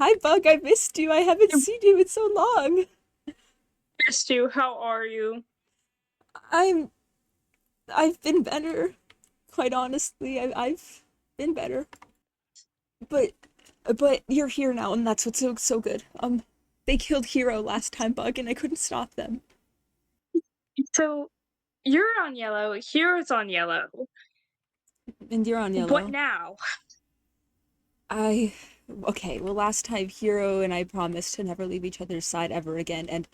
Hi, Bug. I missed you. I haven't seen you in so long. Missed you. How are you? I'm. I've been better. Quite honestly, I've been better. But, but you're here now, and that's what's so good. They killed Hero last time, Bug, and I couldn't stop them. So, you're on yellow. Here's on yellow. And you're on What yellow. now? I. Okay, well, last time Hero and I promised to never leave each other's side ever again, and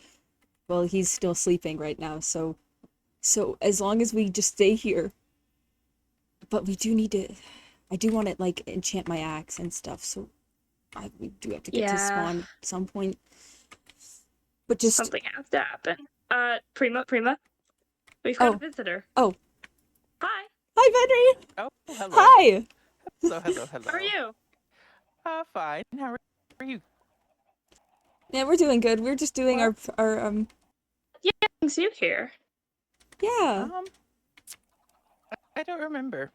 well, he's still sleeping right now. So as long as we just stay here, but we do need to. I do want to like enchant my axe and stuff, so we do have to get to Yeah, spawn at some point. But just something has to happen. Prima, we've got a oh visitor. oh Hi, hi Henry, Oh, hello. hi. how are Hello. you? Fine. How are you? Yeah, we're doing good. We're just doing Well, our. Yeah, brings you here. Yeah, um, I don't remember.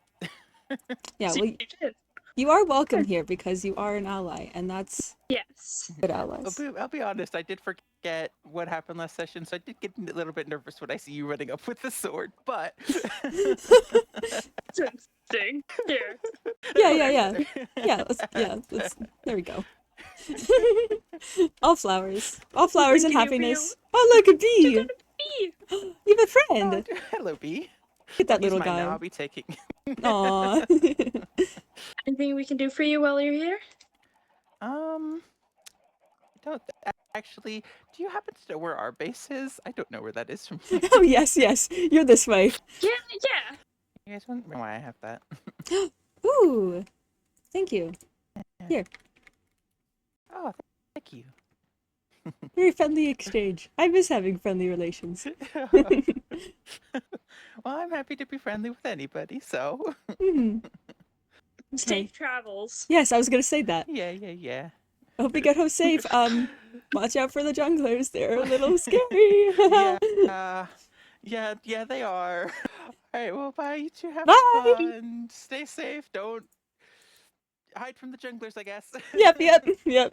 yeah. So Well, you did. you are welcome Good. here because you are an ally, and that's Yes. good I'll allies. be, I'll be honest, I did forget what happened last session, so I did get a little bit nervous when I see you running up with the sword, but... It's interesting. Here. Yeah, Come yeah, here. yeah, yeah. Let's. There we go. All flowers, all What flowers we and can do for you? happiness. Oh, look, a Just bee. a bee. You have a Oh, friend. hello, Bee. Look at that He's little mine now, guy. I'll be taking... Aw. Anything we can do for you while you're here? I don't... Actually, do you happen to know where our base is? I don't know where that is from here. Oh, yes, yes. You're this way. Yeah, yeah. You guys wondering why I have that? Ooh, thank you. Yeah. Here, Oh, thank you. very friendly exchange. I miss having friendly relations. Well, I'm happy to be friendly with anybody, so... Hmm. Okay. Safe travels. Yes, I was gonna say that. Yeah. I hope you get home safe. Watch out for the junglers. They're a little scary. Yeah, yeah, they are. All right, well, bye. You two have Bye. fun. Stay safe. Don't hide from the junglers, I guess. Yep, yep, yep.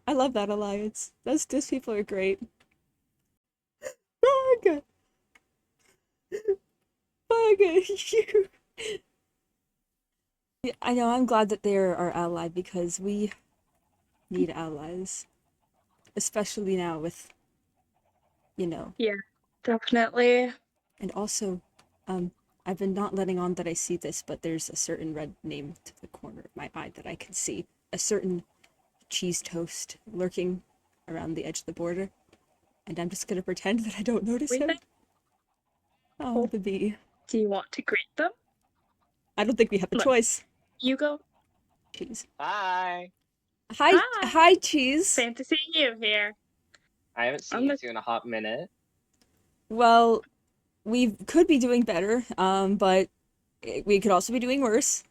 I love that alliance. Those people are great. Bug, bug, you. Yeah, I know. I'm glad that they're our ally because we need allies, especially now with, you know, Yeah, definitely. and also, um, I've been not letting on that I see this, but there's a certain red name to the corner of my eye that I can see. A certain cheese toast lurking around the edge of the border, and I'm just gonna pretend that I don't notice him. Everything. Oh, Oh, the bee. do you want to greet them? I don't think we have a Look, choice. you go. Cheese. Hi. Hi, Hi. hi, cheese. Fantasy you here. I haven't seen I'm you the two in a hot minute. Well, we could be doing better, but we could also be doing worse.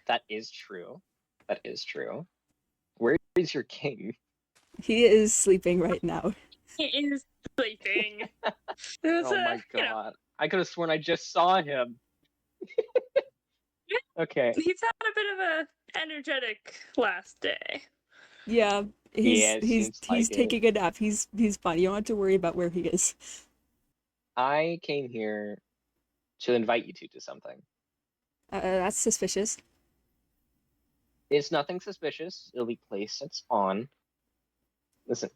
That is true. That is true. Where is your king? He is sleeping right now. he is sleeping. It was Oh my you know, god. I could have sworn I just saw him. Okay. he's had a bit of a energetic last day. Yeah, Yeah, it seems he's like it. taking a nap. He's fine. You don't have to worry about where he is. I came here to invite you two to something. That's suspicious. It's nothing suspicious. It'll be placed at spawn. Listen,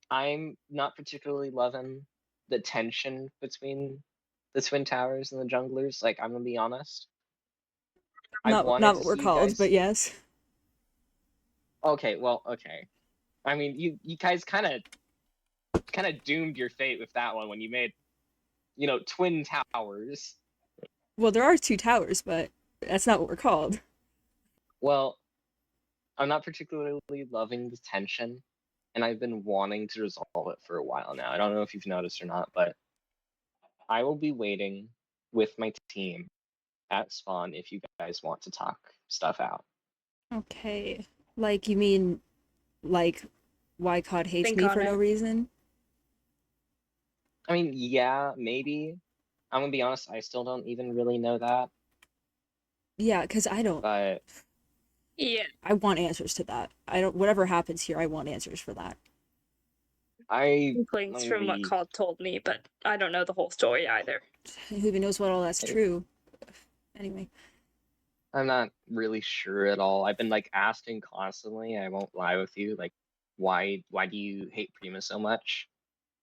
I'm not particularly loving the tension between the Twin Towers and the Junglers. Like, I'm gonna be honest. I wanted Not to what we're see you called, but guys. yes. Okay, well, okay. I mean, you guys kind of doomed your fate with that one when you made, twin towers. Well, there are two towers, but that's not what we're called. Well, I'm not particularly loving the tension, and I've been wanting to resolve it for a while now. I don't know if you've noticed or not, but I will be waiting with my team at spawn if you guys want to talk stuff out. Okay. Like you mean like why COD hates Think me on for no it. reason? I mean, yeah, maybe. I'm gonna be honest, I still don't even really know that, Yeah, 'cause I don't. but Yeah, I want answers to that. I don't. Whatever happens here, I want answers for that. inklings from what maybe Called told me, but I don't know the whole story either. Who even knows what all that's true? Anyway, I'm not really sure at all. I've been like asking constantly. I won't lie with you. Like, why do you hate Prima so much?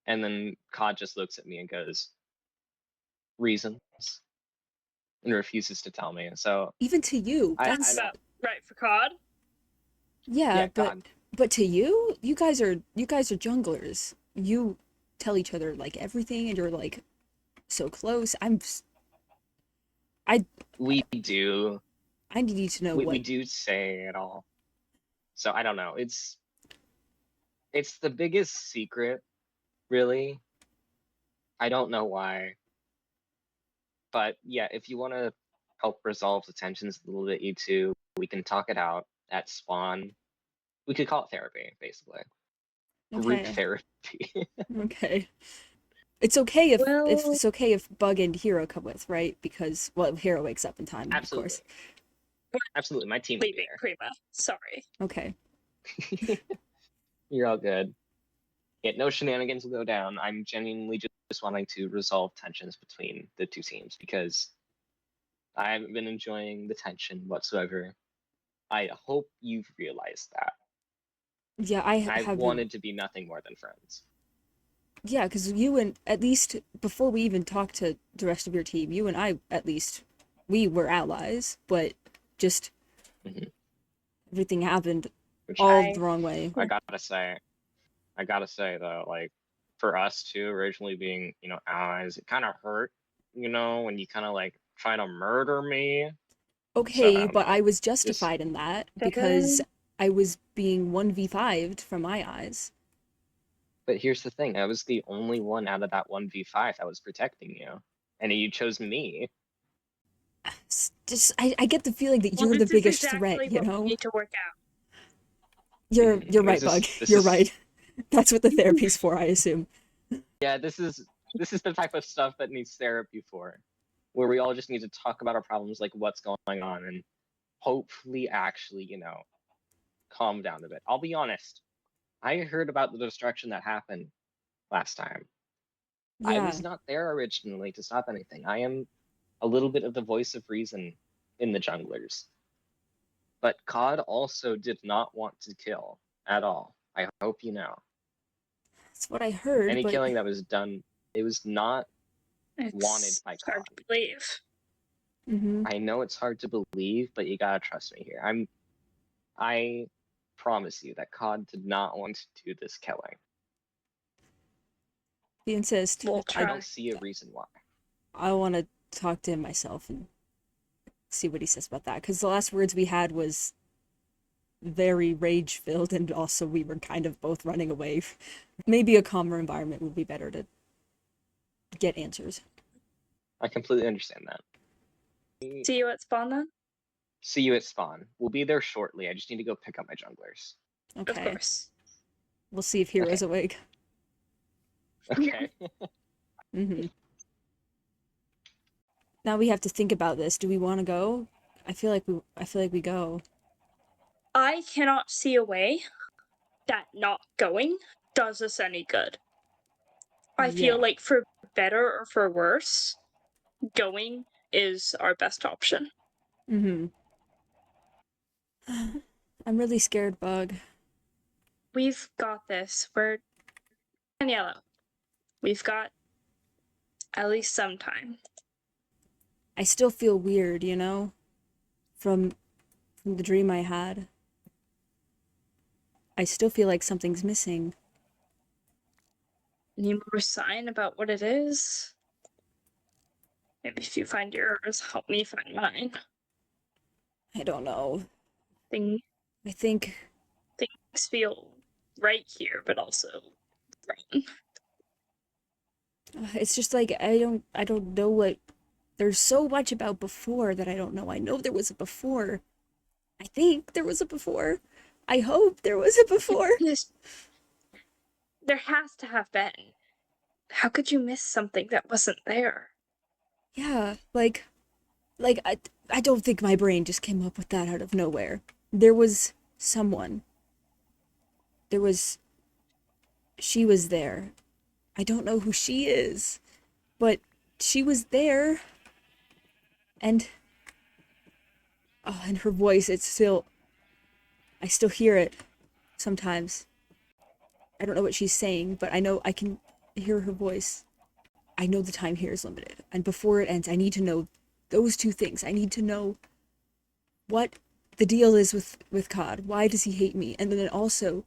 And then Cod just looks at me and goes, reasons, and refuses to tell me. So even to you, I that's don't. Right for Cod? yeah, Yeah, God. but to you, you guys are junglers. You tell each other like everything, and you're like so close. I We do. I need to know We what. do say it all. So I don't know. It's the biggest secret, really. I don't know why. But yeah, if you want to help resolve the tensions a little bit, you two, we can talk it out at spawn. We could call it therapy, basically. Group Okay, therapy. okay. It's okay if Well, it's okay if Bug and Hero come with, right? Because well, Hero wakes up in time, of Absolutely. course. Absolutely. My team would be leaving Prima. Sorry. Okay. there. You're all good. Yeah, no shenanigans will go down. I'm genuinely just wanting to resolve tensions between the two teams because I haven't been enjoying the tension whatsoever. I hope you've realized that. Yeah, I I've have been. wanted to be nothing more than friends. Yeah, because you and at least before we even talked to the rest of your team, you and I at least we were allies, but just Mhm. everything happened Which all I the wrong way. I gotta say though, like for us two originally being, allies, it kind of hurt, when you kind of like try to murder me. So I Okay, don't but I know. was Just, justified in that because did. I was being 1v5'd from my eyes. but here's the thing: I was the only one out of that 1v5 that was protecting you, and you chose me. Just I get the feeling that Well, you're the this is biggest threat, exactly you what we know? need to work out. You're This right, Bug. is this You're is right. That's what the therapy's for, I assume. yeah, this is the type of stuff that needs therapy for, where we all just need to talk about our problems, like what's going on, and hopefully actually, calm down a bit. I'll be honest. I heard about the destruction that happened last time. I Yeah. was not there originally to stop anything. I am a little bit of the voice of reason in the junglers. But COD also did not want to kill at all. I hope you know. That's what I heard, Any but killing that was done, it was not wanted It's by hard COD. to believe. mhm. I know it's hard to believe, but you gotta trust me here. I promise you that COD did not want to do this killing. If you insist. We'll I I try. don't see a reason why. I want to talk to him myself and see what he says about that because the last words we had was very rage filled and also we were kind of both running away. Maybe a calmer environment would be better to get answers. I completely understand that. See you at spawn then? See you at spawn. We'll be there shortly. I just need to go pick up my junglers. Of Okay. course. We'll see if Hero's Okay. awake. Okay. Mhm. Now we have to think about this. Do we want to go? I feel like we go. I cannot see a way that not going does us any good. I feel Yeah. like for better or for worse, going is our best option. Mhm. I'm really scared, Bug. We've got this. We're in yellow. We've got at least some time. I still feel weird, from the dream I had. I still feel like something's missing. Any more sign about what it is? Maybe if you find yours, help me find mine. I don't know. Thing I think Things feel right here, but also wrong. it's just like I don't know what there's so much about before that I don't know. I know there was a before. I think there was a before. I hope there was a before. There has to have been. How could you miss something that wasn't there? Yeah, like I don't think my brain just came up with that out of nowhere. there was someone. There was. She was there. I don't know who she is, but she was there. And. Oh, and her voice, it's still. I still hear it sometimes. I don't know what she's saying, but I know I can hear her voice. I know the time here is limited, and before it ends, I need to know those two things. I need to know what the deal is with Cod. Why does he hate me? And then also,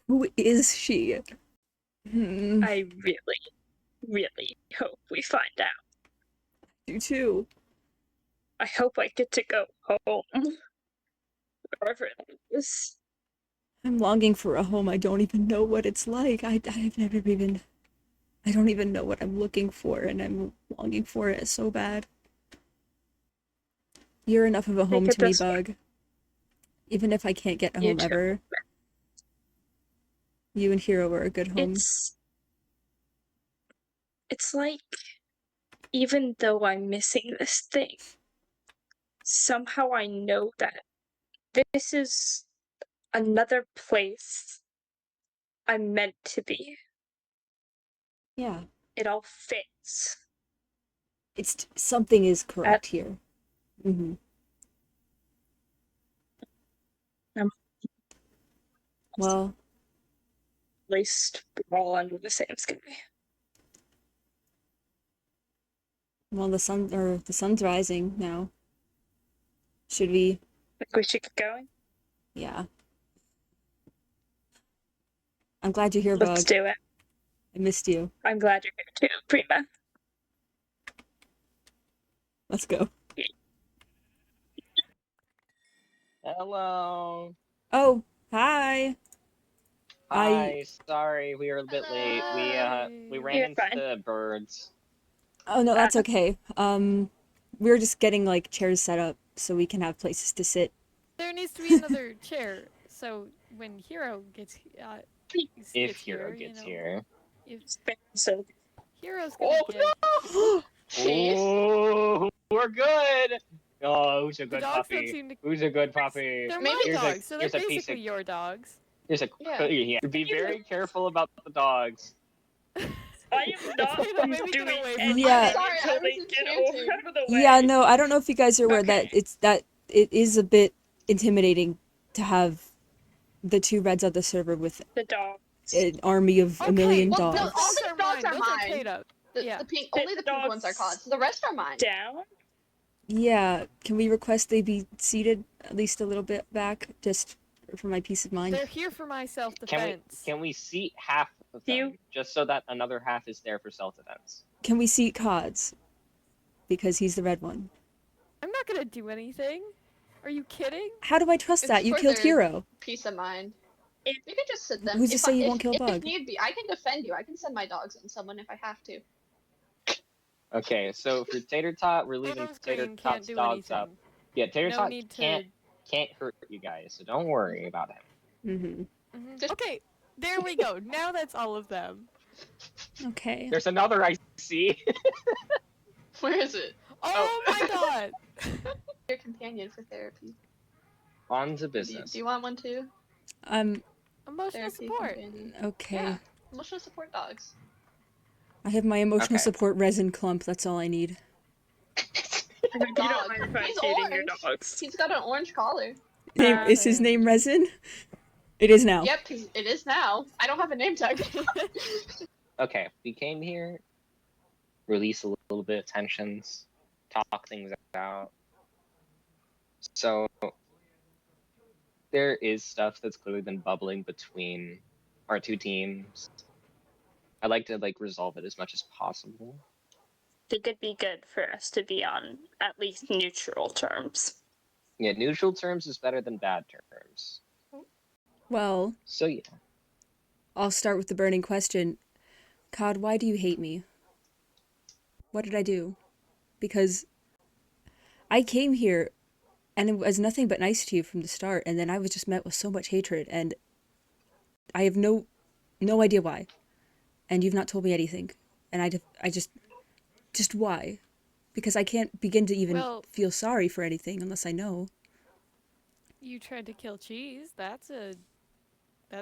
who is she? I really, really hope we find out. You too. I hope I get to go home. Wherever it is. I'm longing for a home. I don't even know what it's like. I've never even. I don't even know what I'm looking for, and I'm longing for it so bad. You're enough of a home Take it to me, this way. Bug. Even if I can't get a You home too. ever, you and Hero are a good home. It's like, even though I'm missing this thing, somehow I know that this is another place I'm meant to be. Yeah. It all fits. It's something is correct here. Mm-hmm. Well, At least we're all under the same sky. the sun's rising now. Should we? Think we should get going? Yeah. I'm glad you're here, Let's Bug. do it. I missed you. I'm glad you're here too, Prima. Let's go. Hello. Oh, hi. Hi. Sorry, we were a bit late. We Hi. ran You're into fine. the birds. Oh no, that's okay. We were just getting like chairs set up so we can have places to sit. There needs to be another chair, so when Hero gets If Hero gets here. if So Hero's gonna Oh give no! Jeez. Oh, we're good. Oh, who's a the good dogs don't puppy? seem to. Who's a good puppy? They're Maybe- my Here's dogs, so they're here's a piece basically of your dogs. here's a Yeah. yeah. Be very careful about the dogs. I am not Okay, then maybe get doing away from anything Yeah. Sorry, until I they was get enchanted. out of the way. Yeah, no, I don't know if you guys are aware Okay. that it is a bit intimidating to have the two reds on the server with The dog. an army of a million Well, no, dogs. all the dogs are Those mine. are paid up. Yeah. The pink, only the pink ones are dogs caught. So the rest are mine. Down? Yeah, can we request they be seated at least a little bit back, just for my peace of mind? They're here for my self-defense. Can we seat half of them just so that another half is there for self-defense? Can we seat Cods? Because he's the red one. I'm not gonna do anything. Are you kidding? How do I trust It's that? You for killed their- Hero. Peace of mind. If- You can just sit them. Who's to If say I- you if- won't kill if Bug? need be, I can defend you. I can send my dogs on someone if I have to. Okay, so for Tater Tot, we're leaving Rose Tater Green can't Tot's do dogs up. anything. Yeah, Tater No Tot need to. can't hurt you guys, so don't worry about him. Mm-hmm. Mhm. Just- Okay, there we go. Now that's all of them. Okay. There's another I see. Where is it? Oh my god! Your companion for therapy. On to Do you, business. do you want one too? Emotional Therapy support. companion. Okay. Yeah. Emotional support dogs. I have my emotional Okay. support resin clump, that's all I need. You don't Dog. mind if I'm He's feeding your orange. dogs. He's got an orange collar. Is his name Resin? It is now. Yep, it is now. I don't have a name tag. Okay, we came here, release a little bit of tensions, talk things out. So there is stuff that's clearly been bubbling between our two teams. I'd like to resolve it as much as possible. I think it'd be good for us to be on at least neutral terms. Yeah, neutral terms is better than bad terms. Well, So yeah. I'll start with the burning question. Cod, why do you hate me? What did I do? Because I came here and it was nothing but nice to you from the start, and then I was just met with so much hatred, and I have no idea why. And you've not told me anything. And I just why? Because I can't begin to even Well- feel sorry for anything unless I know. You tried to kill Cheese. That's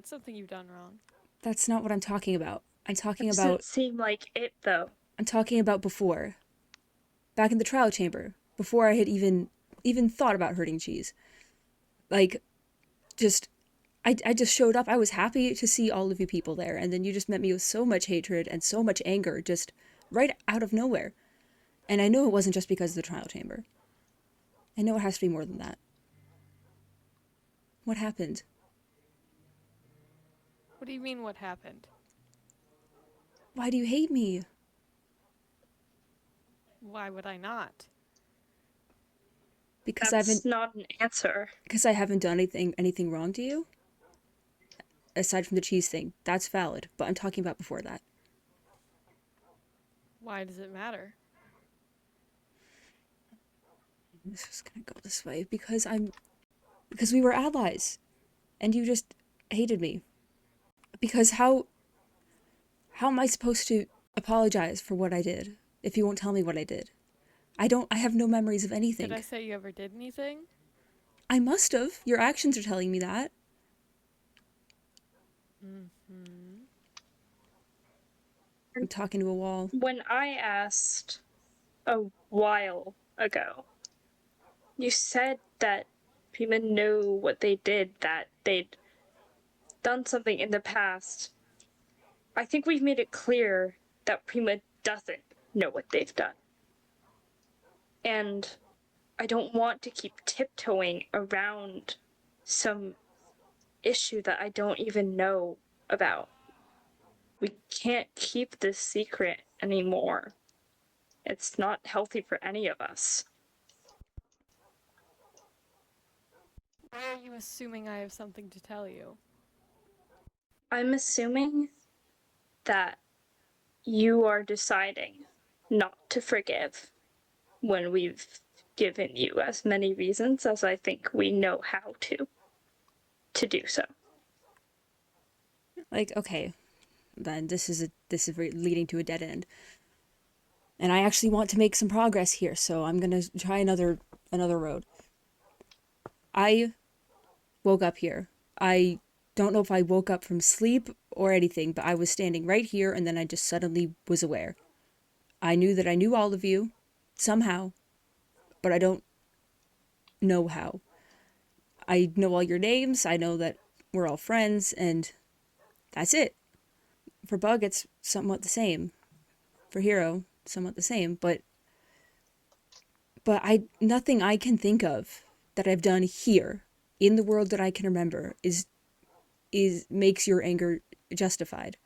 something you've done wrong. That's not what I'm talking about. I'm talking Doesn't about seem like it, though. before. Back in the trial chamber, before I had even thought about hurting Cheese. Like, just I just showed up. I was happy to see all of you people there, and then you just met me with so much hatred and so much anger, just right out of nowhere. And I know it wasn't just because of the trial chamber. I know it has to be more than that. What happened? What do you mean, what happened? Why do you hate me? Why would I not? Because That's not an answer. I haven't done anything wrong to you? Aside from the cheese thing, that's valid, but I'm talking about before that. Why does it matter? This is gonna go this way because we were allies, and you just hated me. Because how am I supposed to apologize for what I did if you won't tell me what I did? I have no memories of anything. Did I say you ever did anything? I must have. Your actions are telling me that. Mm-hmm. I'm talking to a wall. When I asked a while ago, you said that Prima knew what they did, that they'd done something in the past. I think we've made it clear that Prima doesn't know what they've done. And I don't want to keep tiptoeing around some issue that I don't even know about. We can't keep this secret anymore. It's not healthy for any of us. Why are you assuming I have something to tell you? I'm assuming that you are deciding not to forgive when we've given you as many reasons as I think we know how to do so. Like, okay, then this is leading to a dead end. And I actually want to make some progress here, so I'm gonna try another road. I woke up here. I don't know if I woke up from sleep or anything, but I was standing right here, and then I just suddenly was aware. I knew that I knew all of you, somehow, but I don't know how. I know all your names, I know that we're all friends, and that's it. For Bug, it's somewhat the same. For Hero, somewhat the same, but nothing I can think of that I've done here in the world that I can remember is makes your anger justified.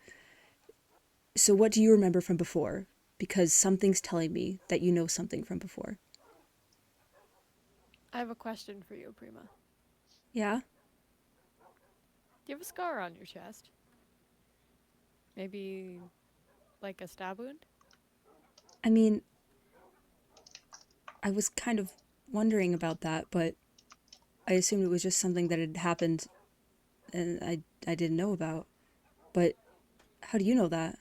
So what do you remember from before? Because something's telling me that you know something from before. I have a question for you, Prima. Yeah? Do you have a scar on your chest? Maybe like a stab wound? I mean, I was kind of wondering about that, but I assumed it was just something that had happened and I didn't know about. But how do you know that?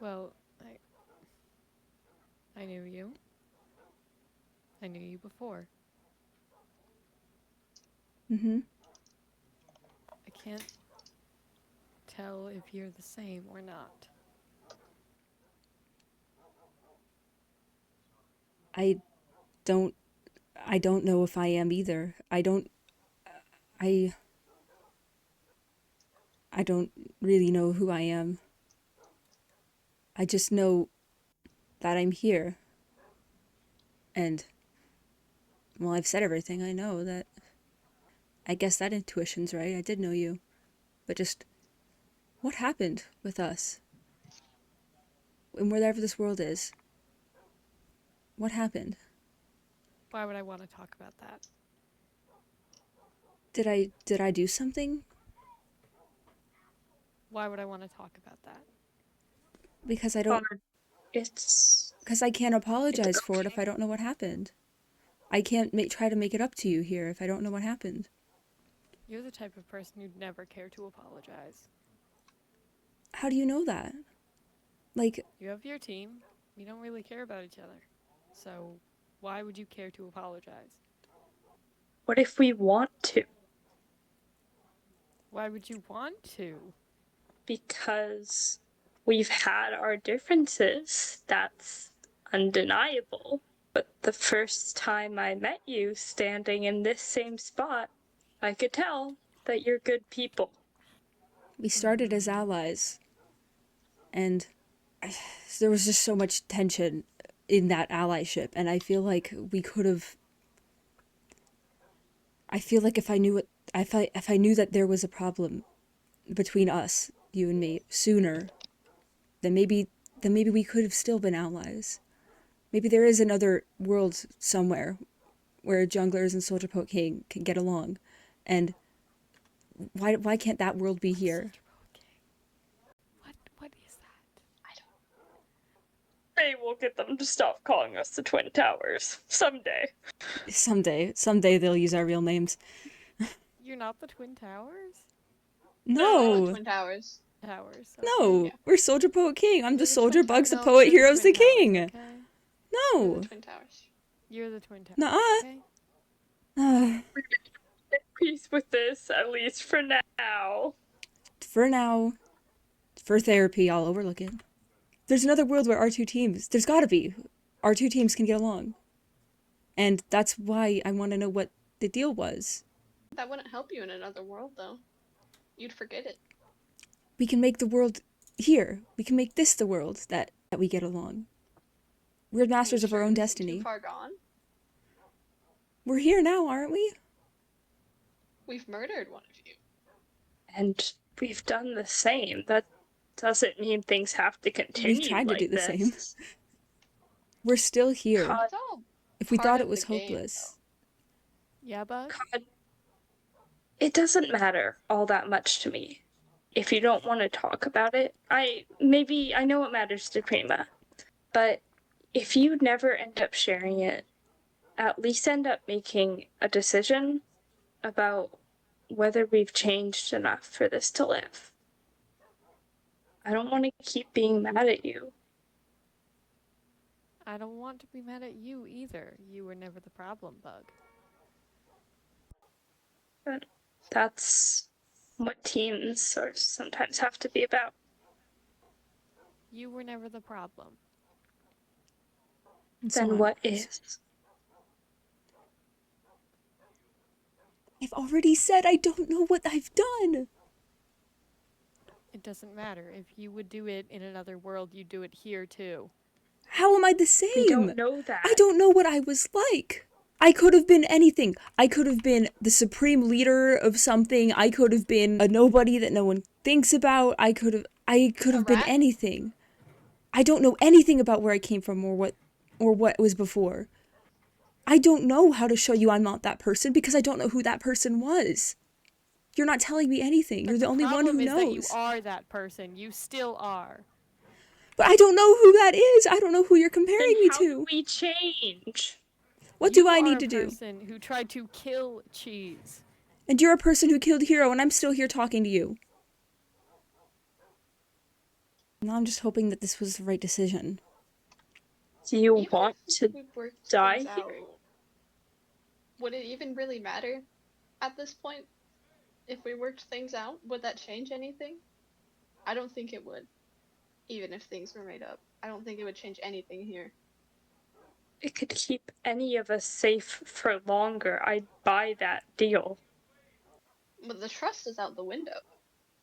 Well, I knew you. I knew you before. Mm-hmm. I can't tell if you're the same or not. I don't I don't know if I am either. I I don't really know who I am. I just know that I'm here. And well, I've said everything I know. That I guess that intuition's right. I did know you. But just what happened with us? And wherever this world is. What happened? Why would I want to talk about that? Did I do something? Why would I want to talk about that? Because I don't It's because I can't apologize it's for it if I don't know what happened. I can't try to make it up to you here if I don't know what happened. You're the type of person who'd never care to apologize. How do you know that? Like, You have your team. You don't really care about each other. So, Why would you care to apologize? What if we want to? Why would you want to? Because we've had our differences. That's undeniable. But the first time I met you standing in this same spot, I could tell that you're good people. We started as allies, and there was just so much tension in that allyship, and I feel like we could have. I feel like if I knew that there was a problem between us, you and me, sooner, then maybe we could have still been allies. Maybe there is another world somewhere where junglers and Soldier Poke King can get along, and why can't that world be here? What is that? Maybe we'll get them to stop calling us the Twin Towers someday. Someday they'll use our real names. You're not the Twin Towers? We're the No, Twin Towers. Towers. no, Yeah. we're Soldier Poet King. I'm You're just the Soldier Twin Bugs, the No, poet, you're the heroes, the Twin Towers. king. Okay. We're No, the Twin Towers. You're the Twin Towers. nuh-uh. Okay. At peace with this, at least for now. For now, for therapy, I'll overlook it. There's another world where there's gotta be, our two teams can get along. And that's why I want to know what the deal was. That wouldn't help you in another world, though. You'd forget it. We can make the world here. We can make this the world that we get along. We're masters of our own Is it destiny. Too far gone. We're here now, aren't we? We've murdered one of you. And we've done the same. That doesn't mean things have to continue. We've tried to do like the this. same. We're still here. God, It's all If we part thought of it was the game, hopeless. Yeah, Bug? God, it doesn't matter all that much to me. If you don't want to talk about it, I know it matters to Prima, but if you never end up sharing it, at least end up making a decision about whether we've changed enough for this to live. I don't want to keep being mad at you. I don't want to be mad at you either. You were never the problem, Bug. But that's what teams sort of sometimes have to be about. You were never the problem. And Then so what I- is? I've already said I don't know what I've done. It doesn't matter. If you would do it in another world, you'd do it here too. How am I the same? We don't know that. I don't know what I was like. I could have been anything. I could have been the supreme leader of something. I could have been a nobody that no one thinks about. I could have been rat? anything. I don't know anything about where I came from or what was before. I don't know how to show you I'm not that person because I don't know who that person was. You're not telling me anything. You're the only one who problem is that you knows. are that person. You still are. But I don't know who that is. I don't know who you're comparing Then me how to. do we change? What You do I are need a to do? person who tried to kill Cheese. And you're a person who killed Hero, and I'm still here talking to you. Now I'm just hoping that this was the right decision. Do you Even want if to we worked die things out, here? would it even really matter at this point? If we worked things out, would that change anything? I don't think it would. Even if things were made up. I don't think it would change anything here. It could keep any of us safe for longer. I'd buy that deal. But the trust is out the window.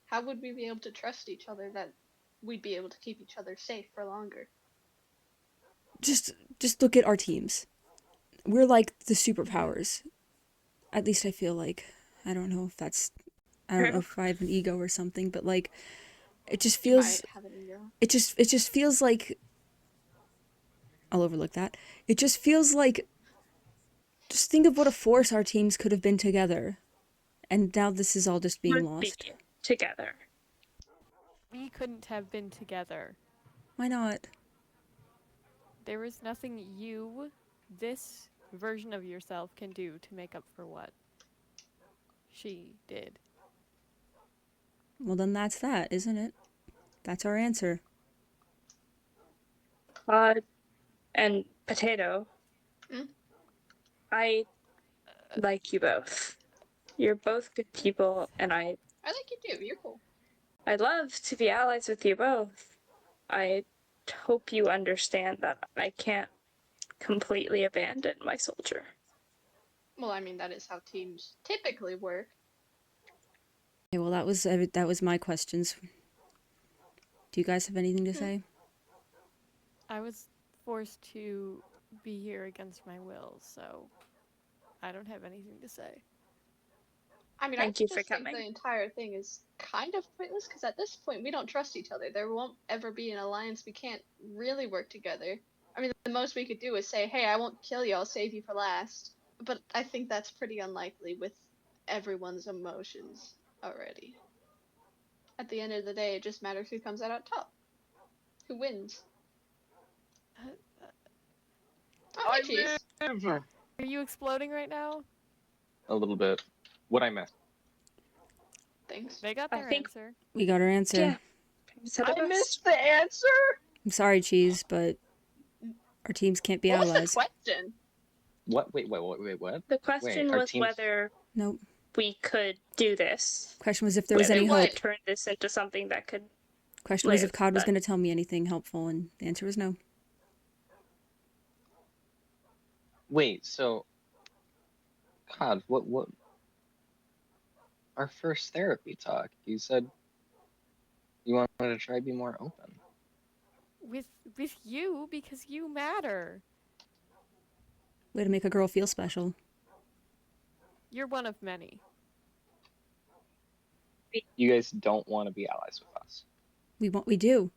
How would we be able to trust each other that we'd be able to keep each other safe for longer? Just look at our teams. We're like the superpowers. At least I feel like. I don't know if I have an ego or something, but like it just You feels might have an ego. it just feels like I'll overlook that. It just feels like just think of what a force our teams could have been together. And now this is all just being Would be lost. together. We couldn't have been together. Why not? There is nothing you, this version of yourself, can do to make up for what she did. Well, then that's that, isn't it? That's our answer. And potato. I like you both. You're both good people, and I like you too. You're cool. I'd love to be allies with you both. I hope you understand that I can't completely abandon my soldier. Well, I mean, that is how teams typically work. Okay, well, that was my questions. Do you guys have anything to say? I was forced to be here against my will, so I don't have anything to say. I mean, Thank I you for just think coming. the entire thing is kind of pointless because at this point we don't trust each other. There won't ever be an alliance. We can't really work together. I mean, the most we could do is say, "Hey, I won't kill you. I'll save you for last." But I think that's pretty unlikely with everyone's emotions already. At the end of the day, it just matters who comes out on top, who wins. Oh, hey, Cheese. live. Are you exploding right now? A little bit. What I missed. Thanks. They got I their think- answer. We got our answer. Yeah. Said it I best. missed the answer. I'm sorry, Cheese, but our teams can't be What was the allies. question? What? Wait. What? The question our was teams- whether Nope. we could do this. Question was if there was Whether any we hope. could turn this into something that could Question was if live, Cod was but- going to tell me anything helpful, and the answer was no. Wait. So, God, what? Our first therapy talk. You said you wanted to try to be more open. With you, because you matter. Way to make a girl feel special. You're one of many. You guys don't want to be allies with us. We do.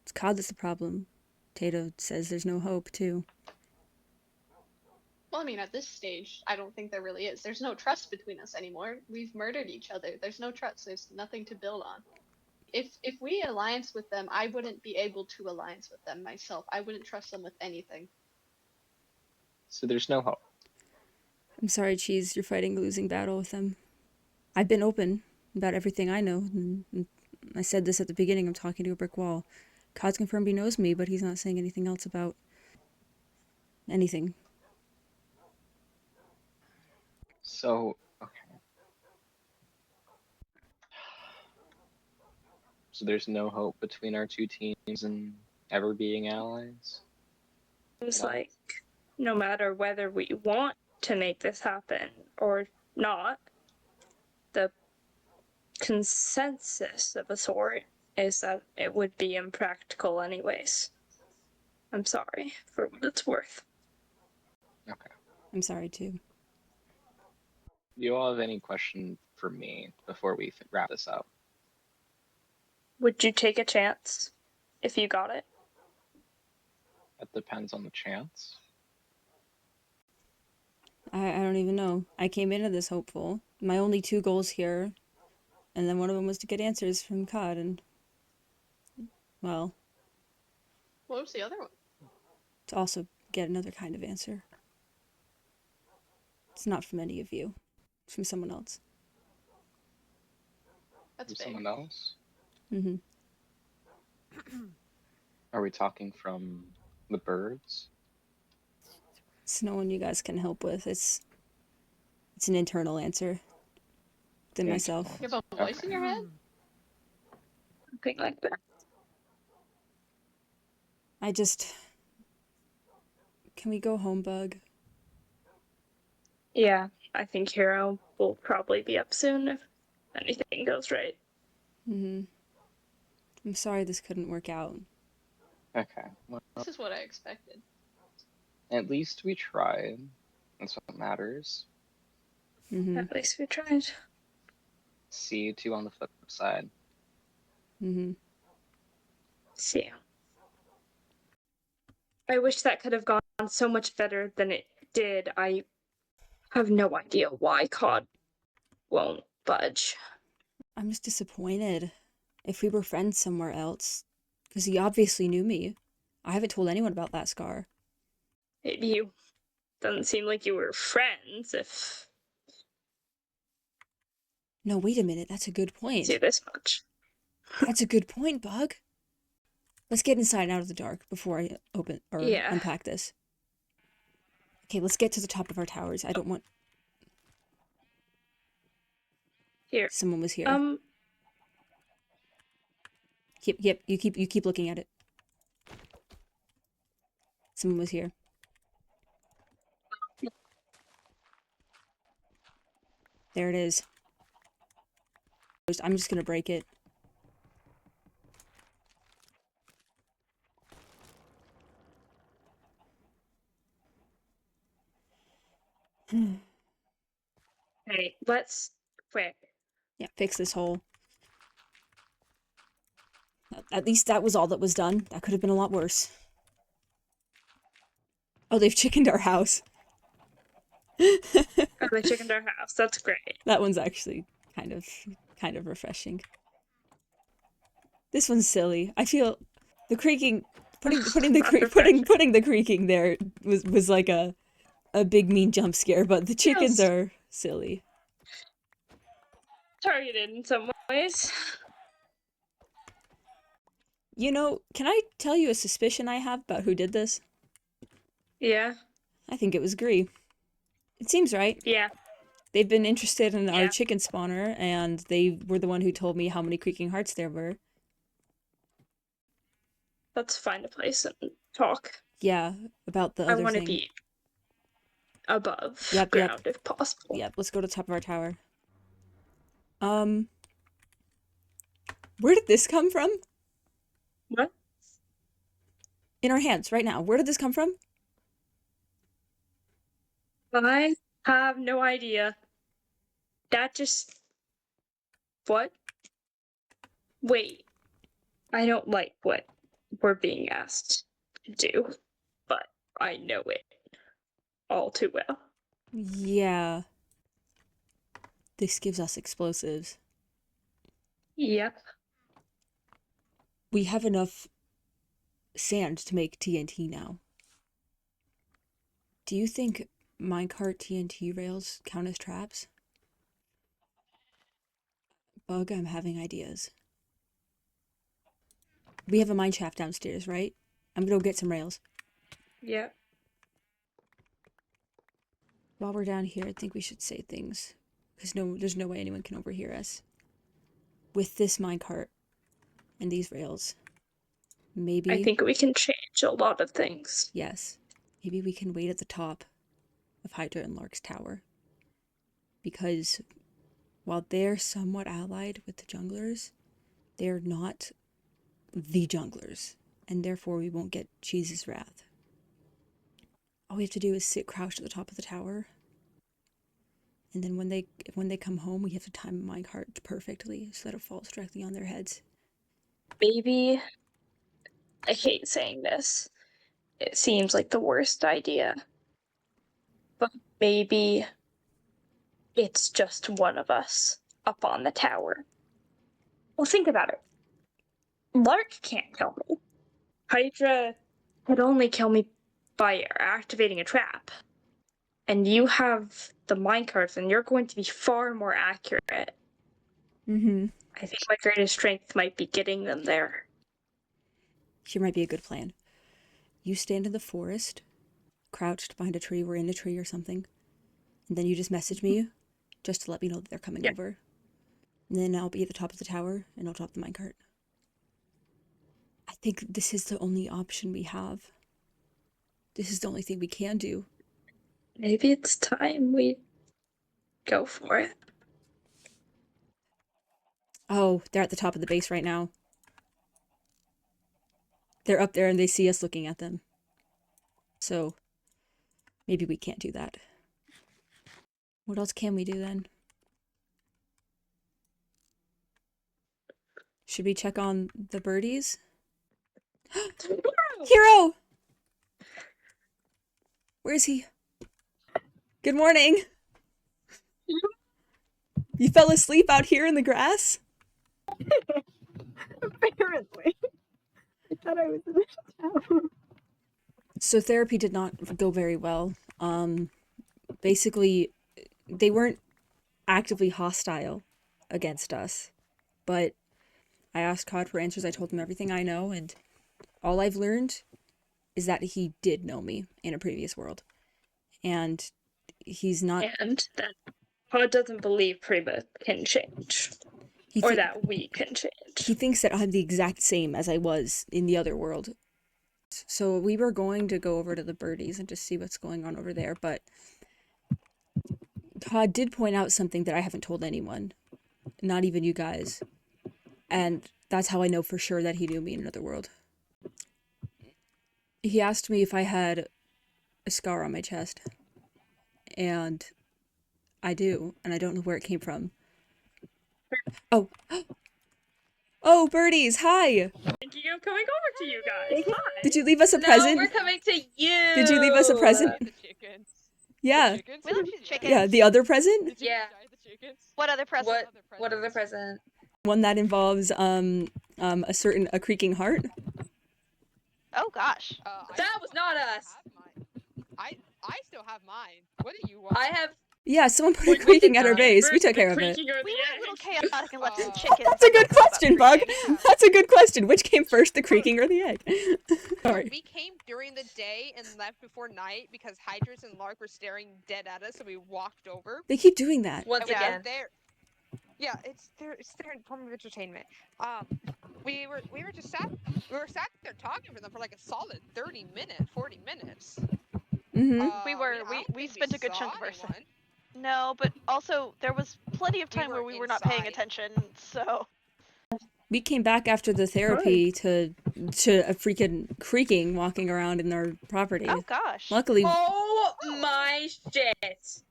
It's Cod that's the problem. Tato says there's no hope, too. Well, I mean, at this stage, I don't think there really is. There's no trust between us anymore. We've murdered each other. There's no trust. There's nothing to build on. If we alliance with them, I wouldn't be able to alliance with them myself. I wouldn't trust them with anything. So there's no hope. I'm sorry, Cheese, you're fighting a losing battle with them. I've been open about everything I know, and I said this at the beginning, I'm talking to a brick wall. Cod's confirmed he knows me, but he's not saying anything else about anything. So, okay. So there's no hope between our two teams and ever being allies? It's Wow. like, no matter whether we want to make this happen or not, the consensus of a sort is that it would be impractical anyways. I'm sorry for what it's worth. Okay. I'm sorry, too. Do you all have any question for me before we wrap this up? Would you take a chance if you got it? That depends on the chance. I don't even know. I came into this hopeful. My only two goals here, and then one of them was to get answers from Cod, and, well, What was the other one? to also get another kind of answer. It's not from any of you. It's from someone else. That's From big. someone else? Mm-hmm. Are we talking from the birds? It's no one you guys can help with. It's an internal answer. Than myself. You have a voice in your head? Something like that. I just... Can we go home, Bug? Yeah, I think Hero will probably be up soon if anything goes right. Mm-hmm. I'm sorry this couldn't work out. Okay. Well, This is what I expected. at least we tried. That's what matters. Mm-hmm. At least we tried. See you two on the flip side. Mm-hmm. See ya. I wish that could have gone so much better than it did. I have no idea why COD won't budge. I'm just disappointed. If we were friends somewhere else. Because he obviously knew me. I haven't told anyone about that scar. Maybe you doesn't seem like you were friends if No, wait a minute. That's a good point. do this much. That's a good point, Bug. Let's get inside and out of the dark before I open or Yeah. unpack this. Okay, let's get to the top of our towers. I don't want... Here. Someone was here. Yep, you keep looking at it. Someone was here. There it is. I'm just gonna break it. Hey, let's quick. Yeah, fix this hole. At least that was all that was done. That could have been a lot worse. Oh, they've chickened our house. Oh, they chickened our house. That's great. That one's actually kind of refreshing. This one's silly. I feel the creaking, putting the creaking there was like a big mean jump scare, but the chickens Feels are silly. targeted in some ways. You know, can I tell you a suspicion I have about who did this? Yeah. I think it was Gree. It seems right. Yeah. They've been interested in our Yeah. chicken spawner, and they were the one who told me how many creaking hearts there were. Let's find a place and talk. Yeah, about the I other want to thing. be above Yep. ground if possible. Yep, let's go to the top of our tower. Where did this come from? What? In our hands, right now. Where did this come from? I have no idea. That just... What? Wait. I don't like what we're being asked to do, but I know it all too well. Yeah. This gives us explosives. Yep. We have enough sand to make TNT now. Do you think minecart TNT rails count as traps? Bug, I'm having ideas. We have a mine shaft downstairs, right? I'm gonna go get some rails. Yep. While we're down here, I think we should say things. Because there's no way anyone can overhear us. With this minecart and these rails, maybe... I think we can change a lot of things. Yes. Maybe we can wait at the top of Hydra and Lark's tower. Because while they're somewhat allied with the junglers, they're not the junglers. And therefore we won't get Cheese's wrath. All we have to do is sit crouched at the top of the tower. And then when they come home, we have to time a minecart perfectly so that it falls directly on their heads. Maybe... I hate saying this. It seems like the worst idea. But maybe it's just one of us up on the tower. Well, think about it. Lark can't kill me. Hydra could only kill me by activating a trap. And you have the minecarts, and you're going to be far more accurate. Mm-hmm. I think my greatest strength might be getting them there. Here might be a good plan. You stand in the forest, crouched behind a tree or in a tree or something, and then you just message me just to let me know that they're coming over. And then I'll be at the top of the tower and I'll drop the minecart. I think this is the only option we have. This is the only thing we can do. Maybe it's time we go for it. Oh, they're at the top of the base right now. They're up there and they see us looking at them. So, maybe we can't do that. What else can we do then? Should we check on the birdies? Hero! Where is he? Good morning! You fell asleep out here in the grass? Apparently. I thought I was in the tower. So therapy did not go very well. Basically, they weren't actively hostile against us, but I asked COD for answers. I told him everything I know, and all I've learned is that he did know me in a previous world. and he's not. And that Pod doesn't believe Prima can change. He Or thi- that we can change. he thinks that I'm the exact same as I was in the other world. So we were going to go over to the birdies and just see what's going on over there, but Todd did point out something that I haven't told anyone, not even you guys. And that's how I know for sure that he knew me in another world. He asked me if I had a scar on my chest. And I do, and I don't know where it came from. Oh. Oh, birdies, hi! Thinking of coming over to you guys. Hi. Did you leave us a No, present? we're coming to you. Did you leave us a present? The chickens. Yeah. The chickens? We love you, chickens. Yeah, the other present? Did you Yeah. enjoy the chickens? What other present? What other present? One that involves a creaking heart. Oh gosh. That was not us. I still have mine. What do you want? I have. Yeah, someone put Wait, a creaking we at our did base. not. We took The care of it. creaking or the We went a egg? little chaotic and left some Oh. chickens. That's a good question, Bug. Yeah. That's a good question. Which came first, the creaking or the egg? Sorry. We came during the day and left before night because Hydras and Lark were staring dead at us, so we walked over. They keep doing that. Once And we Yeah. were again. there. Yeah, it's their form of entertainment. We were just sat there talking for them for like a solid 30 minutes, 40 minutes. Mm-hmm. We I were- don't we think spent a good saw chunk of our anyone. No, but also there was plenty of We time where were we were not paying inside. attention. So We came back after the therapy to a freaking creaking walking around in our property. oh gosh. Luckily, Oh my shit.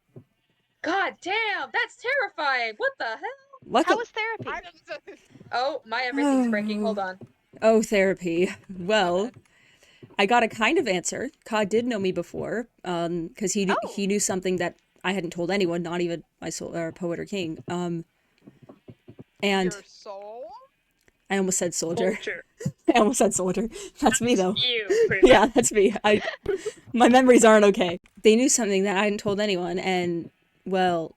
God damn, that's terrifying. What the hell? How luckily. was therapy? I don't Oh, my everything's breaking. Hold on. Oh, therapy. Well, bad. I got a kind of answer. Ka did know me before, because he Oh. he knew something that I hadn't told anyone, not even my soul or poet or king. And Your soul? I almost said soldier. Vulture. I almost said soldier. That's me though. You, Prima. Yeah, that's me. My memories aren't okay. They knew something that I hadn't told anyone, and well,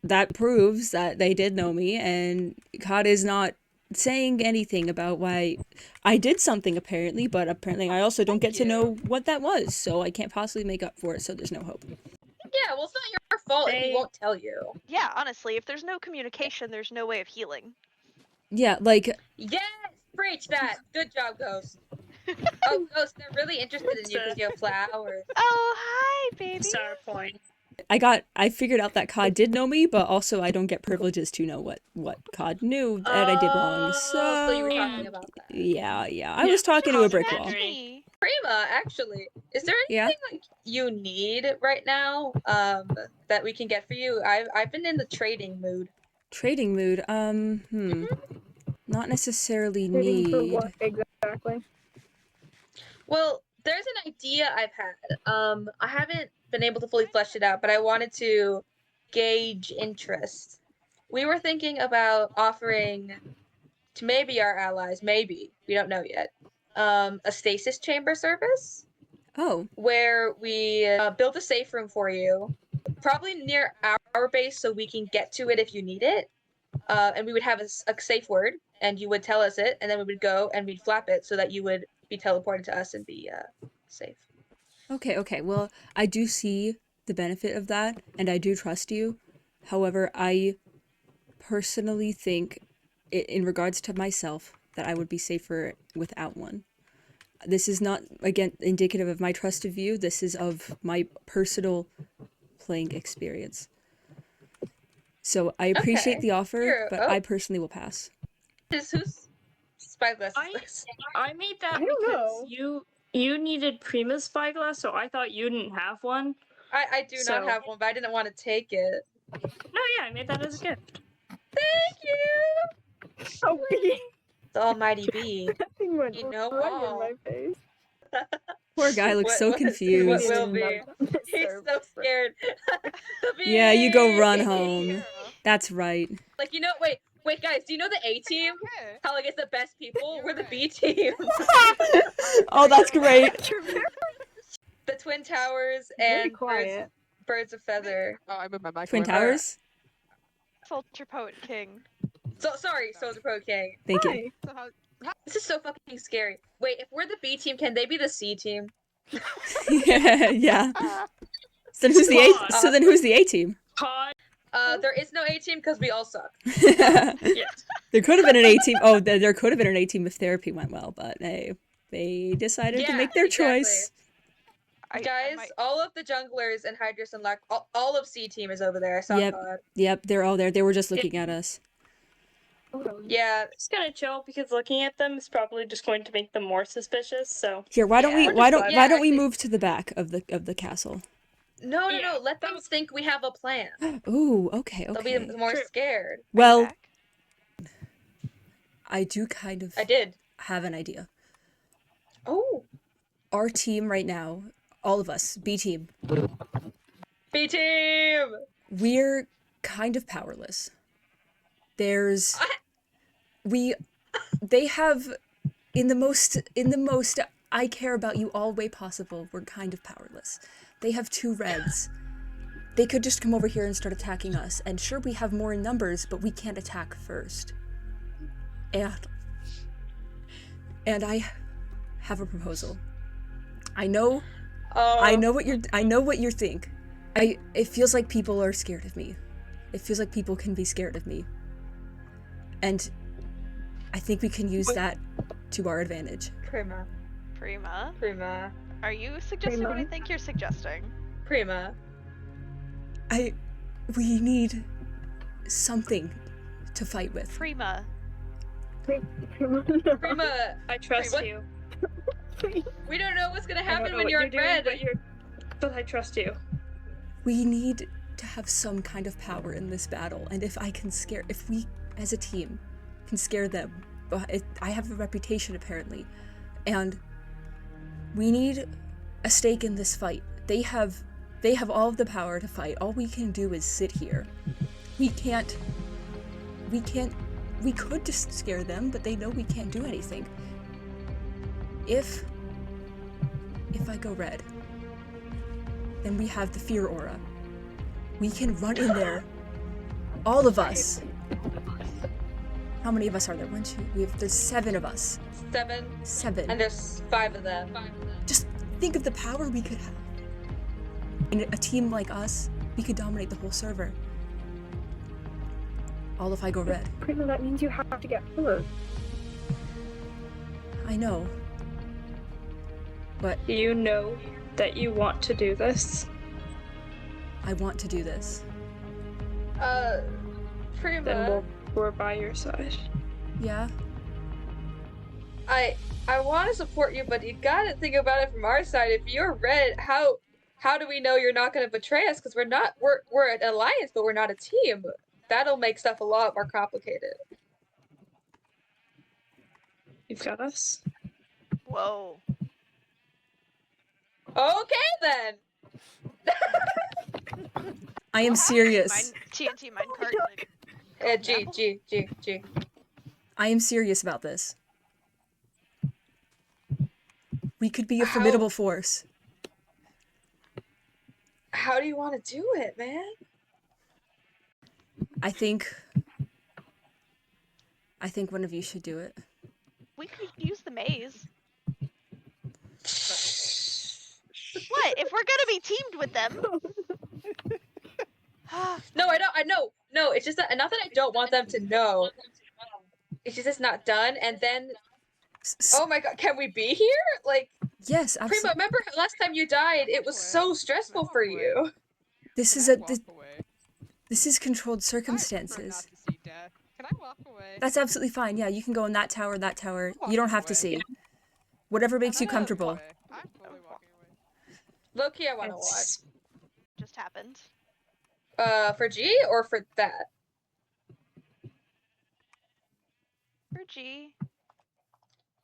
that proves that they did know me, and Kad is not saying anything about why I did something apparently, but apparently I also don't get to know what that was, so I can't possibly make up for it, so there's no hope. Yeah, well, it's not your fault if he won't tell you. Yeah, honestly, if there's no communication, there's no way of healing. Yeah, like, Yes! Preach that! Good job, Ghost. Oh, Ghost, they're really interested in you because you have flowers. Oh, hi, baby. Star point. I figured out that Kad did know me, but also I don't get privileges to know what Kad knew that I did wrong, So you were so... talking about that. Yeah, I was talking to a brick wall. Me. Prima, actually, is there Yeah? anything like you need right now that we can get for you? I've been in the trading mood. Trading mood, not necessarily Waiting for need. what exactly? Well, there's an idea I've had. I haven't been able to fully flesh it out, but I wanted to gauge interest. We were thinking about offering to maybe our allies, maybe, we don't know yet, a stasis chamber service Oh, where we build a safe room for you, probably near our base so we can get to it if you need it. And we would have a safe word, and you would tell us it, and then we would go and we'd flap it so that you would be teleported to us and be safe. okay. Well, I do see the benefit of that, and I do trust you. However, I personally think, in regards to myself, that I would be safer without one. This is not, again, indicative of my trust of you. This is of my personal playing experience. So I appreciate Okay. the offer, Here, but oh. I personally will pass. Who's spyglass? I made that I don't because know. you needed Prima's spyglass, so I thought you didn't have one. I do So- not have one, but I didn't want to take it. No, yeah, I made that as a gift. Thank you! Oh, The almighty bee. that thing went You know right in what? my face. Poor guy looks so What confused. will be? He's so scared. The Yeah, you go run bee! home. That's right. Like, wait, guys, do you know the A team? Okay. How, like, it's the best people? You're We're the right. B team. Oh, that's great. The Twin Towers Very and quiet. Birds of Feather. Oh, I moved my mic. Twin away. Towers? Soldier Poet King. So, sorry, Soldier Pro King. Thank you. Hi. So how- This is so fucking scary. Wait, if we're the B team, can they be the C team? Yeah. So then who's the A? Squad. So then who's the A team? Pod. There is no A team because we all suck. Yes. There could have been an A team. Oh, there could have been an A team if therapy went well, but hey, they decided to make their choice. Guys, all of the junglers and Hydrus and Lack, all of C team is over there. I saw Yep. COD. Yep, they're all there. They were just looking at us. Yeah. It's kind of chill because looking at them is probably just going to make them more suspicious. So Here, why don't Yeah, we move to the back of the castle? No. Yeah, Let them think we have a plan. Ooh, okay. They'll be more True. scared. Well, I do kind of I did. have an idea. Oh. Our team right now, all of us, B team, B team. we're kind of powerless. They have in the most I care about you all way possible, we're kind of powerless. They have 2 reds. They could just come over here and start attacking us, and sure, we have more in numbers, but we can't attack first. And I have a proposal. I know what you think. It feels like people are scared of me. It feels like people can be scared of me. And I think we can use that to our advantage. Prima. Are you suggesting what I think you're suggesting? Prima. We need something to fight with. Prima. Prima. I trust What? you. We don't know what's gonna I don't happen know when what you're you're doing, red. but I trust you. We need to have some kind of power in this battle, and if we as a team can scare them, I have a reputation apparently, and we need a stake in this fight. They have all of the power to fight. All we can do is sit here. We could just scare them, but they know we can't do anything. If I go red, then we have the fear aura. We can run in there. All of us. How many of us are there? 1, 2, there's 7 of us. 7. 7. And there's 5 of them. Just think of the power we could have. In a team like us, we could dominate the whole server. All if I go red. Prima, that means you have to get food. I know. But Do you know that you want to do this? I want to do this. Prima. Then we're by your side. Yeah? I want to support you, but you gotta think about it from our side. If you're red, how do we know you're not gonna betray us? Because we're an alliance, but we're not a team. That'll make stuff a lot more complicated. You've got us. Whoa. Okay then. I am serious. TNT minecart. G. I am serious about this. We could be a formidable force. How do you want to do it, man? I think one of you should do it. We could use the maze. What? If we're gonna be teamed with them? No, I know. No, it's just that not that I don't want them to know. It's just it's not done, and then. Oh my god, can we be here? Like. Yes, absolutely. Prima, remember last time you died? It was so stressful for you. This is this is controlled circumstances. Can I walk away? That's absolutely fine. Yeah, you can go in that tower, You don't have to see. Whatever makes you comfortable. I'm fully walking away. Low-key, I want to watch. Just happened. For G or for that? For G.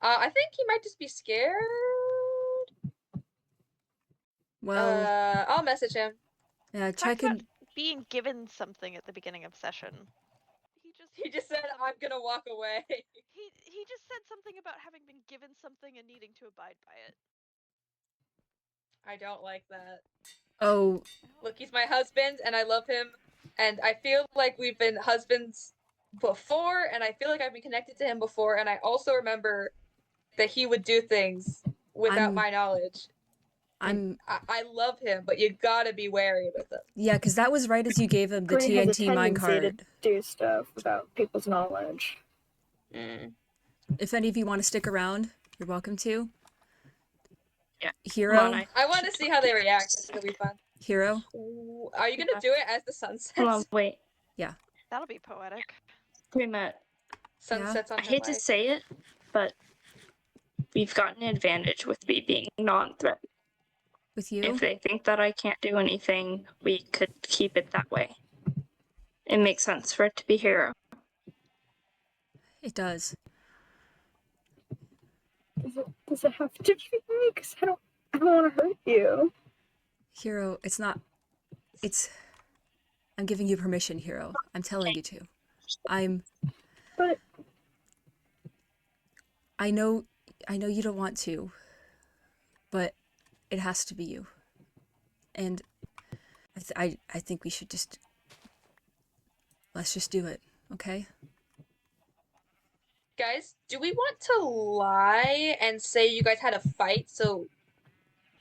I think he might just be scared. Well, I'll message him. yeah, Talked check about in. being given something at the beginning of session. He just said, "I'm gonna walk away." He just said something about having been given something and needing to abide by it. I don't like that. Oh. Look, he's my husband, and I love him, and I feel like we've been husbands before, and I feel like I've been connected to him before, and I also remember that he would do things without my knowledge. I love him, but you gotta be wary with him. Yeah, because that was right as you gave him the Green has a TNT tendency to minecart. do stuff without people's knowledge. If any of you want to stick around, you're welcome to. Yeah. Hero. Come on, I want to see how they react. It's gonna be fun. Hero. Are you gonna do it as the sun sets? Hold on, wait. That'll be poetic. Prima, Sun Yeah? sets on I her hate to life. say it, but we've got an advantage with me being non-threatened. With you? If they think that I can't do anything, we could keep it that way. It makes sense for it to be Hero. It does. Does it have to be me? Because I don't want to hurt you. Hero, it's not. It's. I'm giving you permission, Hero. I'm telling you to. But I know you don't want to, but it has to be you. And I think we should just. Let's just do it, okay? Guys, do we want to lie and say you guys had a fight, so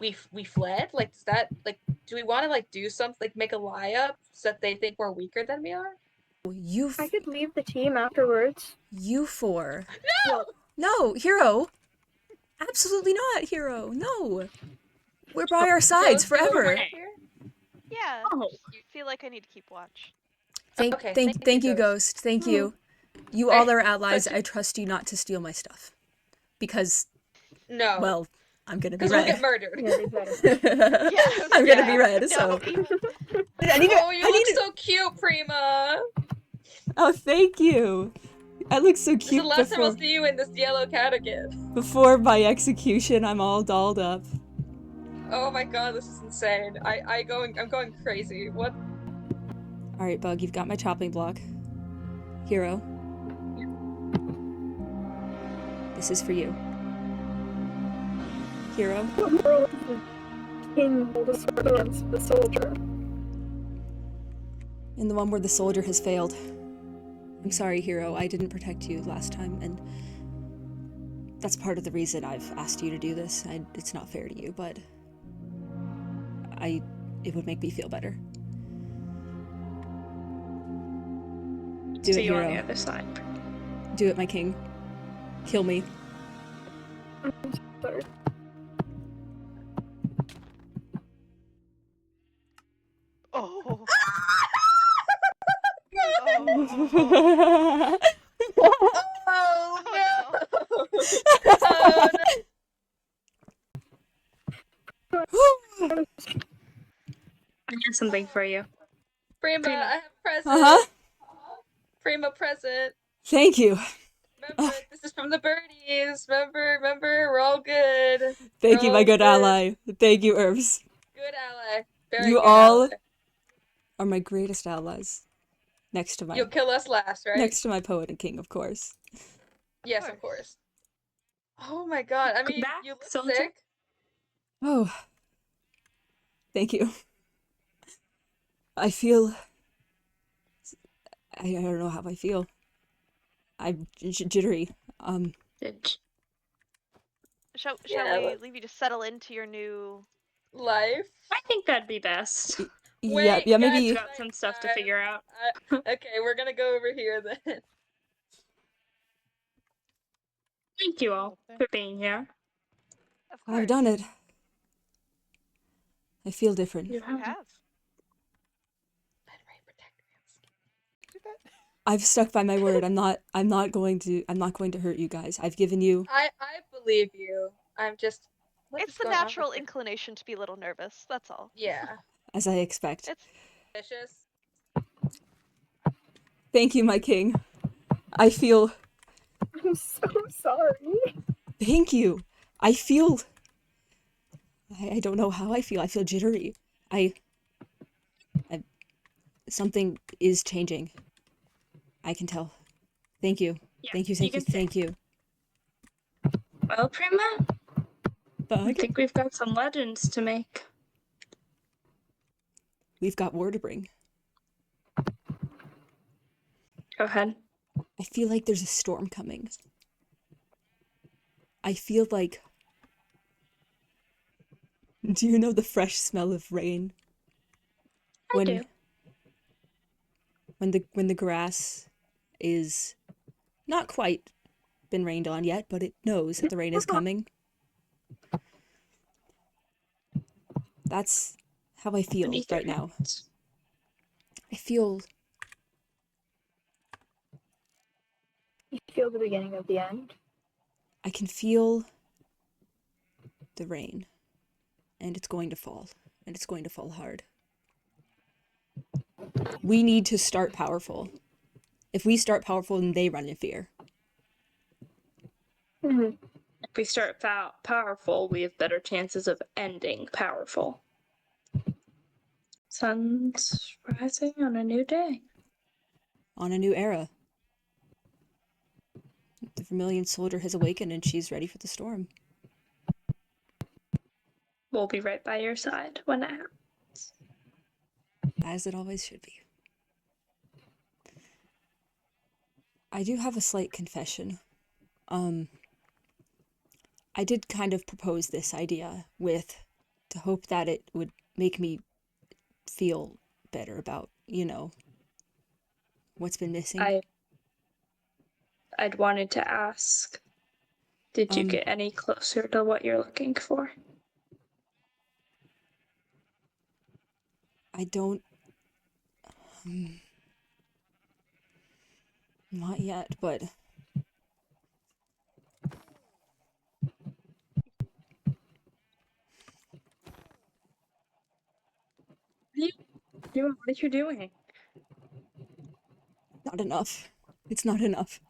we fled? Like, does that, like, do we want to, like, do something, like, make a lie up so that they think we're weaker than we are? I could leave the team afterwards. You four. No! No, Hero. Absolutely not, Hero. No. We're by our sides Those two forever. right here? Yeah. Oh. Just feel like I need to keep watch. Thank you, Ghost. Thank you. You all are allies. I trust you not to steal my stuff. Because, No. well, I'm gonna be Because we'll red. get murdered. Yeah. I'm gonna be red, No, so. even- Oh, you look so cute, Prima! Oh, thank you. I look so This is cute the last time I'll see you in this yellow cat again. before my execution. I'm all dolled up. Oh my god, this is insane. I'm going crazy. What? All right, Bug, you've got my chopping block. Hero. This is for you. Hero. What world does the king hold a sword against the soldier? In the one where the soldier has failed. I'm sorry, Hero. I didn't protect you last time, and that's part of the reason I've asked you to do this. It's not fair to you, but it would make me feel better. Do See it, you Hero. on the other side. Do it, my king. Kill me. I'm sorry. Oh. Oh no! Oh no! I have something for you. Prima, I have a present. Uh-huh. Prima present. Thank you. Remember, this is from the birdies. Remember, we're all good. Thank you, We're my all good ally. Thank you, Herbs. Good ally. Very You good all ally. are my greatest allies. Next to my You'll kill us last, right? next to my poet and king, of course. Yes, of course. Oh my god, I mean, back, you look soldier. sick. Oh. Thank you. I feel I don't know how I feel. I'm jittery. Shall Yeah, we leave you to settle into your new Life. I think that'd be best. Yeah, Wait, maybe. guys, Got some stuff to figure out. Okay, we're gonna go over here then. Thank you all for being here. Of course. I've done it. I feel different. You have. I've stuck by my word. I'm not going to hurt you guys. I've given you. I believe you. I'm just. what It's is the going on natural with me? inclination to be a little nervous. That's all. Yeah. As I expect. It's Vicious. Thank you, my king. I feel. I'm so sorry. Thank you. I feel. I don't know how I feel. I feel jittery. Something is changing. I can tell. Thank you. Yeah, Thank you. Thank you. Well, Prima, I Bug. think we've got some legends to make. We've got war to bring. Go ahead. I feel like there's a storm coming. I feel like Do you know the fresh smell of rain? I do. When the grass is not quite been rained on yet, but it knows that the rain is coming. That's how I feel Beneath right your now. hands. I feel You feel the beginning of the end. I can feel the rain, and it's going to fall, and it's going to fall hard. We need to start powerful. If we start powerful, then they run in fear. Mm-hmm. If we start powerful, we have better chances of ending powerful. Sun's rising on a new day. On a new era. The Vermilion Soldier has awakened, and she's ready for the storm. We'll be right by your side when it happens. As it always should be. I do have a slight confession. I did kind of propose this idea with the hope that it would make me feel better about, what's been missing. I'd wanted to ask, did you get any closer to what you're looking for? I don't... not yet, but... What are you doing? Not enough. It's not enough.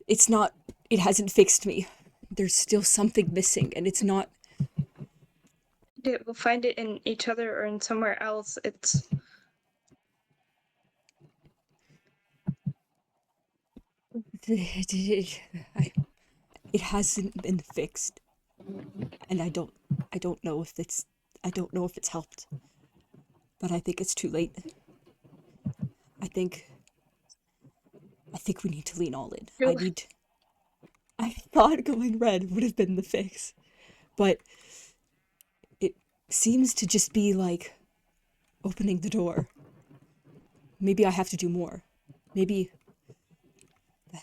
It's not... It hasn't fixed me. There's still something missing, and it's not... We'll find it in each other or in somewhere else. It's... It hasn't been fixed. And I don't know if it's... I don't know if it's helped. But I think it's too late. I think we need to lean all in. I thought going red would have been the fix. But it seems to just be like opening the door. Maybe I have to do more. Maybe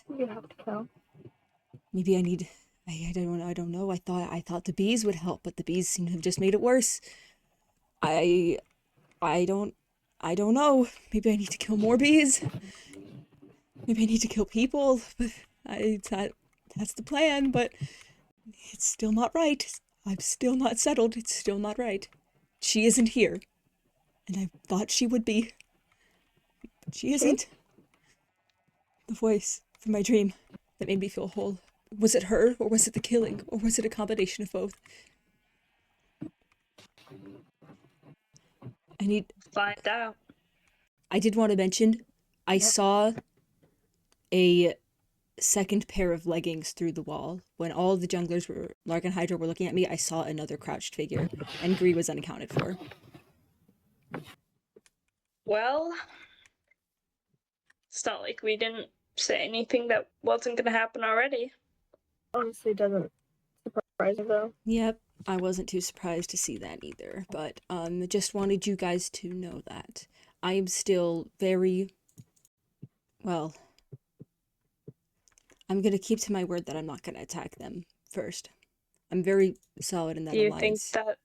You have to kill. maybe I need... I don't know. I thought the bees would help, but the bees seem to have just made it worse. I don't know. Maybe I need to kill more bees. Maybe I need to kill people. But that's the plan, but it's still not right. I'm still not settled. It's still not right. She isn't here. And I thought she would be. But she isn't. The voice from my dream that made me feel whole. Was it her, or was it the killing, or was it a combination of both? Find out. I did want to mention, I saw a second pair of leggings through the wall. When all the junglers Lark and Hydra were looking at me, I saw another crouched figure, and Gree was unaccounted for. Well, it's not like we didn't say anything that wasn't going to happen already. Honestly, doesn't surprise me though. Yep, I wasn't too surprised to see that either, but just wanted you guys to know that. I am still very... well... I'm gonna keep to my word that I'm not gonna attack them first. I'm very solid in that alliance. Do you think that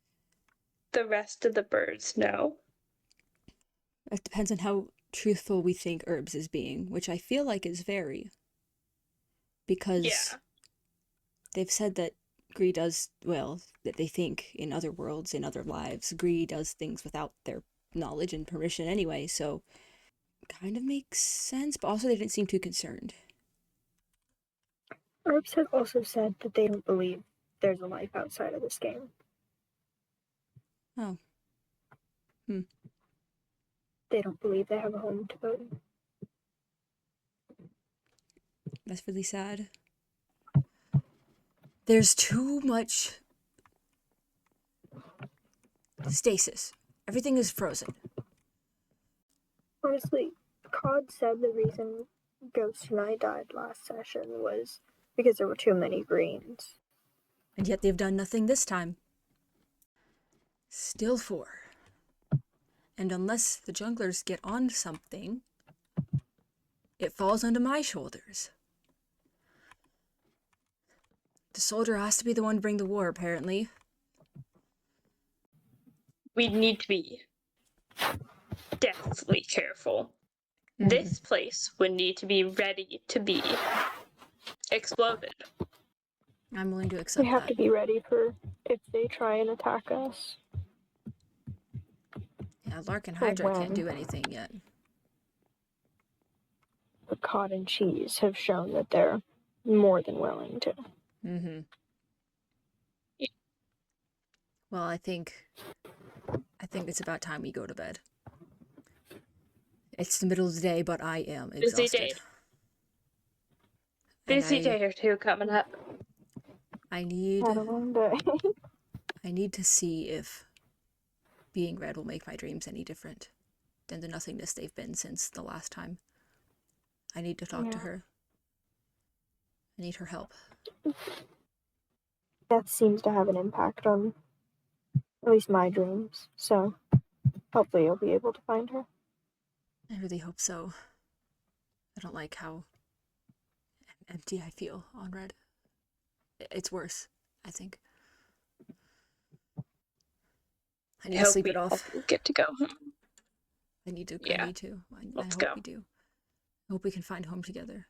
the rest of the birds know? It depends on how truthful we think Herbs is being, which I feel like is very. Because they've said that Gree does, well, that they think in other worlds, in other lives, Gree does things without their knowledge and permission anyway, so kind of makes sense, but also they didn't seem too concerned. Herbs has also said that they don't believe there's a life outside of this game. Oh. They don't believe they have a home to go to. That's really sad. There's too much stasis. Everything is frozen. Honestly, COD said the reason Ghost and I died last session was because there were too many greens. And yet they've done nothing this time. Still 4. And unless the junglers get on something, it falls onto my shoulders. The soldier has to be the one to bring the war, apparently. We need to be deathly careful. This place would need to be ready to be exploded. I'm willing to accept We have that. to be ready for if they try and attack us. Yeah, Lark and For Hydra can't when? do anything yet. The cod and cheese have shown that they're more than willing to. Mm-hmm. Well, I think it's about time we go to bed. It's the middle of the day, but I am Busy exhausted. day. And Busy day or two coming up. I need Had a long day. I need to see if being red will make my dreams any different than the nothingness they've been since the last time. I need to talk to her. I need her help. That seems to have an impact on at least my dreams, so hopefully you'll be able to find her. I really hope so. I don't like how empty I feel on red. It's worse, I think. I need to sleep it off. Get to go. I need to. Yeah. I hope Let's go. we do. I hope we can find home together.